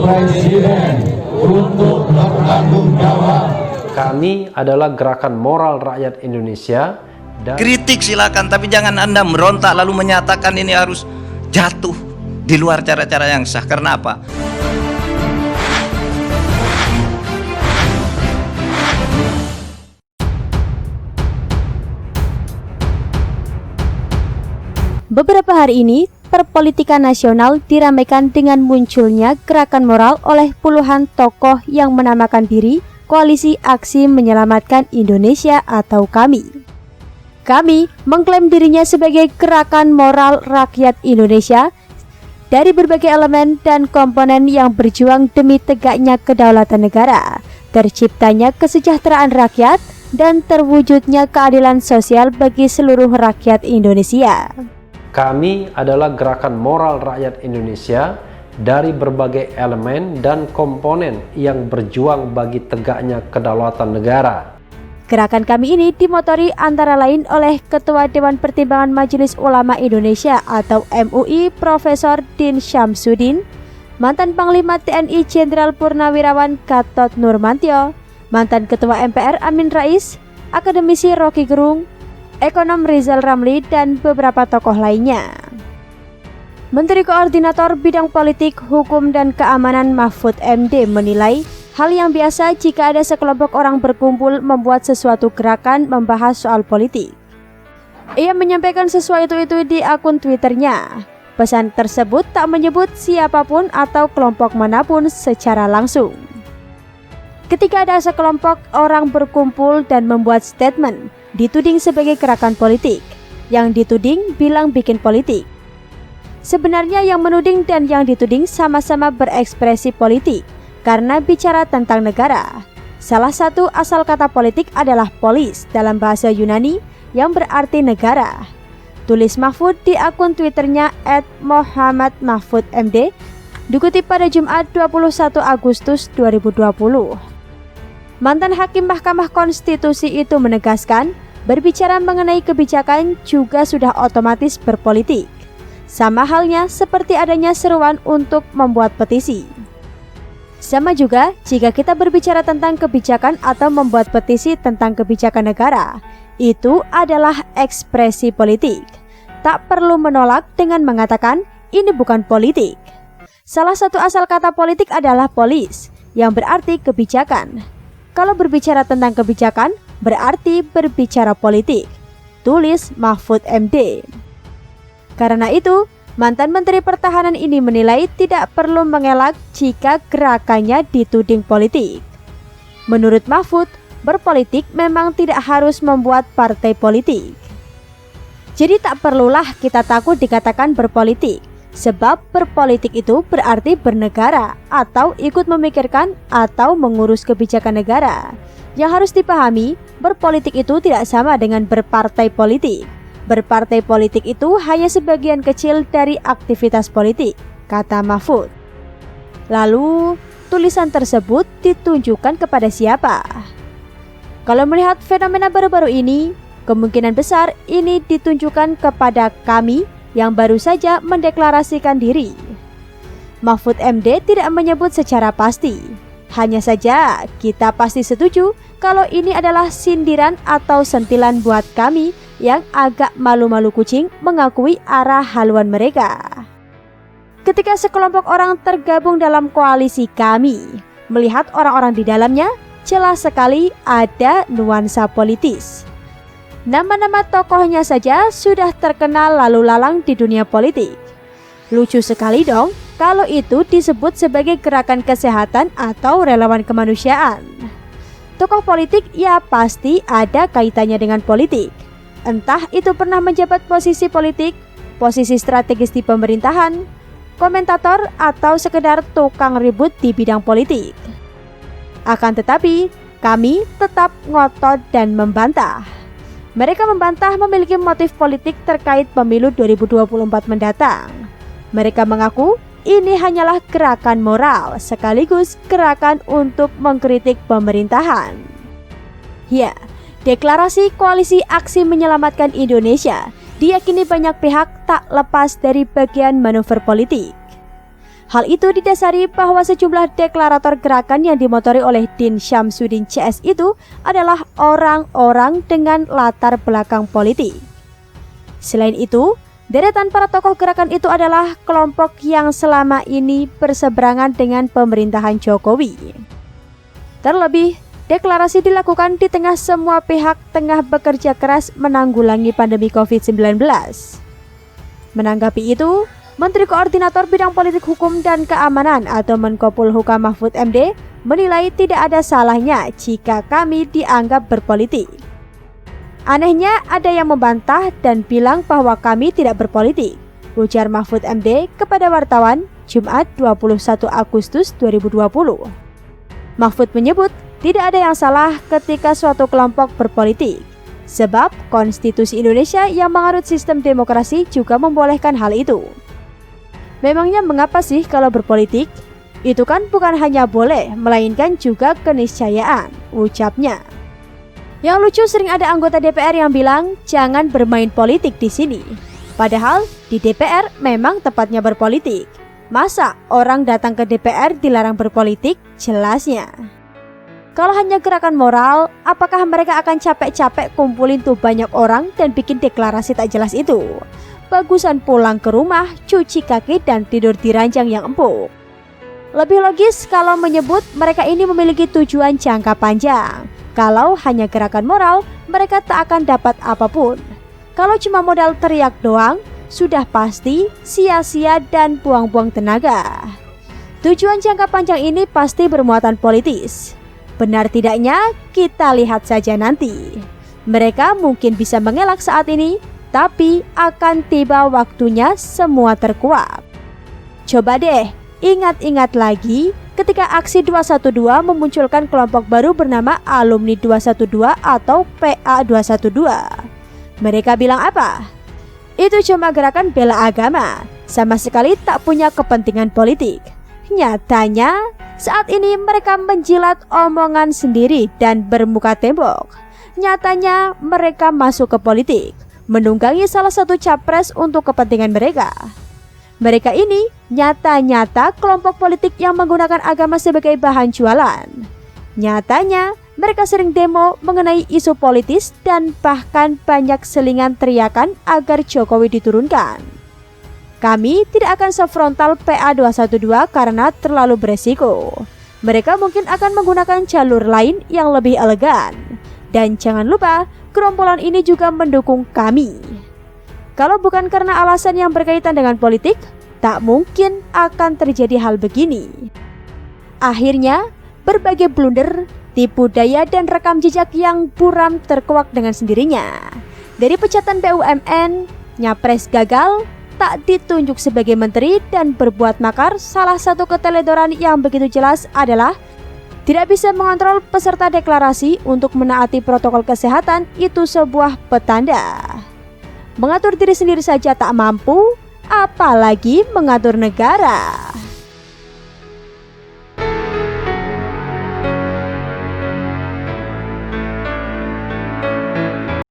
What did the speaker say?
Presiden untuk bertanggung jawab. Kami adalah Gerakan Moral Rakyat Indonesia. Kritik silakan, tapi jangan Anda merontak lalu menyatakan ini harus jatuh di luar cara-cara yang sah. Karena apa? Beberapa hari ini, perpolitikan nasional diramaikan dengan munculnya gerakan moral oleh puluhan tokoh yang menamakan diri Koalisi Aksi Menyelamatkan Indonesia atau KAMI. KAMI mengklaim dirinya sebagai gerakan moral rakyat Indonesia dari berbagai elemen dan komponen yang berjuang demi tegaknya kedaulatan negara, terciptanya kesejahteraan rakyat, dan terwujudnya keadilan sosial bagi seluruh rakyat Indonesia. Kami adalah Gerakan Moral Rakyat Indonesia dari berbagai elemen dan komponen yang berjuang bagi tegaknya kedaulatan negara. Gerakan KAMI ini dimotori antara lain oleh Ketua Dewan Pertimbangan Majelis Ulama Indonesia atau MUI Profesor Din Syamsuddin, mantan Panglima TNI Jenderal Purnawirawan Gatot Nurmantio, mantan Ketua MPR Amin Rais, akademisi Rocky Gerung, ekonom Rizal Ramli, dan beberapa tokoh lainnya. Menteri Koordinator Bidang Politik, Hukum, dan Keamanan Mahfud MD menilai hal yang biasa jika ada sekelompok orang berkumpul membuat sesuatu gerakan membahas soal politik. Ia menyampaikan sesuatu itu di akun Twitternya. Pesan tersebut tak menyebut siapapun atau kelompok manapun secara langsung. Ketika ada sekelompok orang berkumpul dan membuat statement, dituding sebagai gerakan politik. Yang dituding bilang bikin politik. Sebenarnya yang menuding dan yang dituding sama-sama berekspresi politik karena bicara tentang negara. Salah satu asal kata politik adalah polis dalam bahasa Yunani yang berarti negara. Tulis Mahfud di akun Twitternya @muhammadmahfudmd, dikutip pada Jumat 21 Agustus 2020. Mantan Hakim Mahkamah Konstitusi itu menegaskan, berbicara mengenai kebijakan juga sudah otomatis berpolitik. Sama halnya seperti adanya seruan untuk membuat petisi. Sama juga jika kita berbicara tentang kebijakan atau membuat petisi tentang kebijakan negara, itu adalah ekspresi politik. Tak perlu menolak dengan mengatakan ini bukan politik. Salah satu asal kata politik adalah polis, yang berarti kebijakan. Kalau berbicara tentang kebijakan, berarti berbicara politik. Tulis Mahfud MD. Karena itu, mantan Menteri Pertahanan ini menilai tidak perlu mengelak jika gerakannya dituding politik. Menurut Mahfud, berpolitik memang tidak harus membuat partai politik. Jadi tak perlulah kita takut dikatakan berpolitik, sebab berpolitik itu berarti bernegara atau ikut memikirkan atau mengurus kebijakan negara. Yang harus dipahami, berpolitik itu tidak sama dengan berpartai politik. Berpartai politik itu hanya sebagian kecil dari aktivitas politik, kata Mahfud. Lalu, tulisan tersebut ditunjukkan kepada siapa? Kalau melihat fenomena baru-baru ini, kemungkinan besar ini ditunjukkan kepada KAMI yang baru saja mendeklarasikan diri. Mahfud MD tidak menyebut secara pasti. Hanya saja kita pasti setuju kalau ini adalah sindiran atau sentilan buat kami yang agak malu-malu kucing mengakui arah haluan mereka. Ketika sekelompok orang tergabung dalam koalisi KAMI, melihat orang-orang di dalamnya, jelas sekali ada nuansa politis. Nama-nama tokohnya saja sudah terkenal lalu lalang di dunia politik. Lucu sekali dong kalau itu disebut sebagai gerakan kesehatan atau relawan kemanusiaan. Tokoh politik ya pasti ada kaitannya dengan politik. Entah itu pernah menjabat posisi politik, posisi strategis di pemerintahan, komentator, atau sekedar tukang ribut di bidang politik. Akan tetapi, kami tetap ngotot dan membantah. Mereka membantah memiliki motif politik terkait pemilu 2024 mendatang. Mereka mengaku ini hanyalah gerakan moral sekaligus gerakan untuk mengkritik pemerintahan. Ya, deklarasi Koalisi Aksi Menyelamatkan Indonesia diyakini banyak pihak tak lepas dari bagian manuver politik. Hal itu didasari bahwa sejumlah deklarator gerakan yang dimotori oleh Din Syamsuddin CS itu adalah orang-orang dengan latar belakang politik. Selain itu, deretan para tokoh gerakan itu adalah kelompok yang selama ini berseberangan dengan pemerintahan Jokowi. Terlebih, deklarasi dilakukan di tengah semua pihak tengah bekerja keras menanggulangi pandemi COVID-19. Menanggapi itu, Menteri Koordinator Bidang Politik Hukum dan Keamanan atau Menko Polhukam Mahfud MD menilai tidak ada salahnya jika kami dianggap berpolitik. Anehnya ada yang membantah dan bilang bahwa kami tidak berpolitik, ujar Mahfud MD kepada wartawan Jumat 21 Agustus 2020. Mahfud menyebut tidak ada yang salah ketika suatu kelompok berpolitik, sebab konstitusi Indonesia yang menganut sistem demokrasi juga membolehkan hal itu. Memangnya mengapa sih kalau berpolitik? Itu kan bukan hanya boleh, melainkan juga keniscayaan, ucapnya. Yang lucu sering ada anggota DPR yang bilang jangan bermain politik di sini. Padahal di DPR memang tempatnya berpolitik. Masa orang datang ke DPR dilarang berpolitik? Jelasnya. Kalau hanya gerakan moral, apakah mereka akan capek-capek kumpulin tuh banyak orang dan bikin deklarasi tak jelas itu? Bagusan pulang ke rumah, cuci kaki dan tidur di ranjang yang empuk. Lebih logis kalau menyebut mereka ini memiliki tujuan jangka panjang. Kalau hanya gerakan moral, mereka tak akan dapat apapun. Kalau cuma modal teriak doang, sudah pasti sia-sia dan buang-buang tenaga. Tujuan jangka panjang ini pasti bermuatan politis. Benar tidaknya, kita lihat saja nanti. Mereka mungkin bisa mengelak saat ini, tapi akan tiba waktunya semua terkuak. Coba deh, ingat-ingat lagi ketika aksi 212 memunculkan kelompok baru bernama Alumni 212 atau PA 212. Mereka bilang apa? Itu cuma gerakan bela agama, sama sekali tak punya kepentingan politik. Nyatanya, saat ini mereka menjilat omongan sendiri dan bermuka tembok. Nyatanya mereka masuk ke politik, menunggangi salah satu capres untuk kepentingan mereka. Mereka ini nyata-nyata kelompok politik yang menggunakan agama sebagai bahan jualan. Nyatanya mereka sering demo mengenai isu politis dan bahkan banyak selingan teriakan agar Jokowi diturunkan. Kami tidak akan sefrontal PA 212 karena terlalu beresiko. Mereka mungkin akan menggunakan jalur lain yang lebih elegan. Dan jangan lupa, gerombolan ini juga mendukung kami. Kalau bukan karena alasan yang berkaitan dengan politik, tak mungkin akan terjadi hal begini. Akhirnya, berbagai blunder, tipu daya dan rekam jejak yang buram terkuak dengan sendirinya. Dari pecatan BUMN, Nyapres gagal, tak ditunjuk sebagai menteri dan berbuat makar. Salah satu keteledoran yang begitu jelas adalah tidak bisa mengontrol peserta deklarasi untuk menaati protokol kesehatan. Itu sebuah petanda. Mengatur diri sendiri saja tak mampu, apalagi mengatur negara.